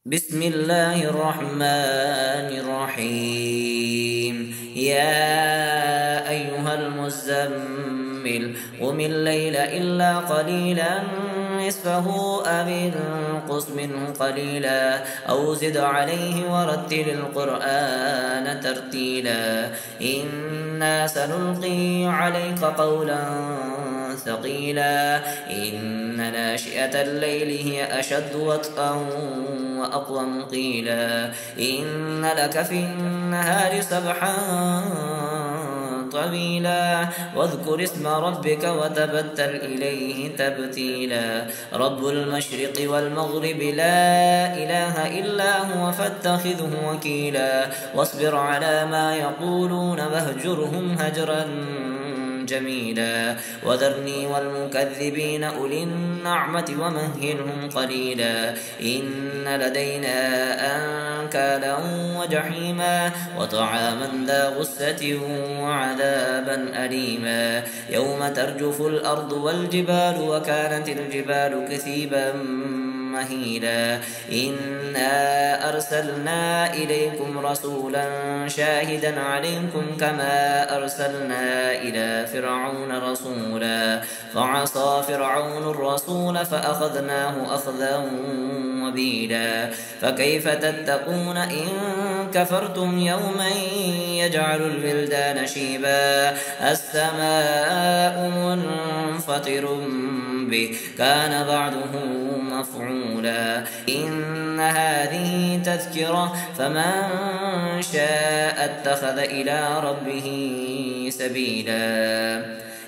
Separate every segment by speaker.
Speaker 1: بسم الله الرحمن الرحيم. يا أيها المزمل قم الليل إلا قليلا نصفه أو انقص منه قليلا أو زد عليه ورتل القرآن ترتيلا إنا سنلقي عليك قولا ثقيلا إن ناشئة الليل هي أشد وطئا وأقوم قيلا إن لك في النهار سبحا طويلا واذكر اسم ربك وتبتل إليه تبتيلا رب المشرق والمغرب لا إله إلا هو فاتخذه وكيلا واصبر على ما يقولون واهجرهم هجرا جميلا وذرني والمكذبين أولي النعمة ومهلهم قليلا إن لدينا أنكالا وجحيما وطعاما ذا غصة وعذابا أليما يوم ترجف الأرض والجبال وكانت الجبال كثيبا مهيلا إنا أرسلنا إليكم رسولا شاهدا عليكم كما أرسلنا إلى فرعون رسولا فعصى فرعون الرسول فأخذناه أخذا وبيلا فكيف تتقون إن كفرتم يوما يجعل الولدان شيبا السماء منفطر به كان بعده مفعولا إن هذه تذكرة فمن شاء اتخذ إلى ربه سبيلا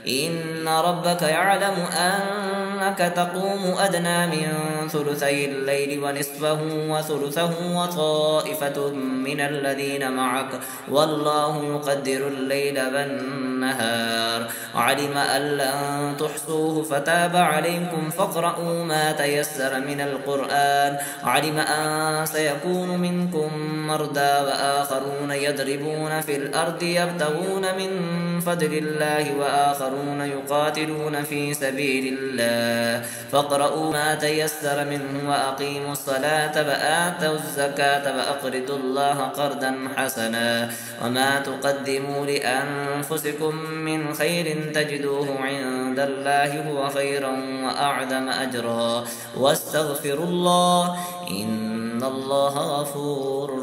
Speaker 1: إن ربك يعلم أنك تقوم أدنى من ثلثي الليل ونصفه وثلثه وطائفة من الذين معك والله يقدر الليل والنهار علم أن لن تحصوه فتاب عليكم فاقرؤوا ما تيسر من القرآن علم أن سيكون منكم مرضى وآخرون يضربون في الأرض يبتغون من فضل الله وآخرون يقاتلون في سبيل الله فاقرؤوا ما تيسر منه وأقيموا الصلاة وآتوا الزكاة وأقرضوا الله قرضا حسنا وما تقدموا لأنفسكم من خير تجدوه عند الله هو خيرا وأعظم أجرا واستغفروا الله إن الله غفور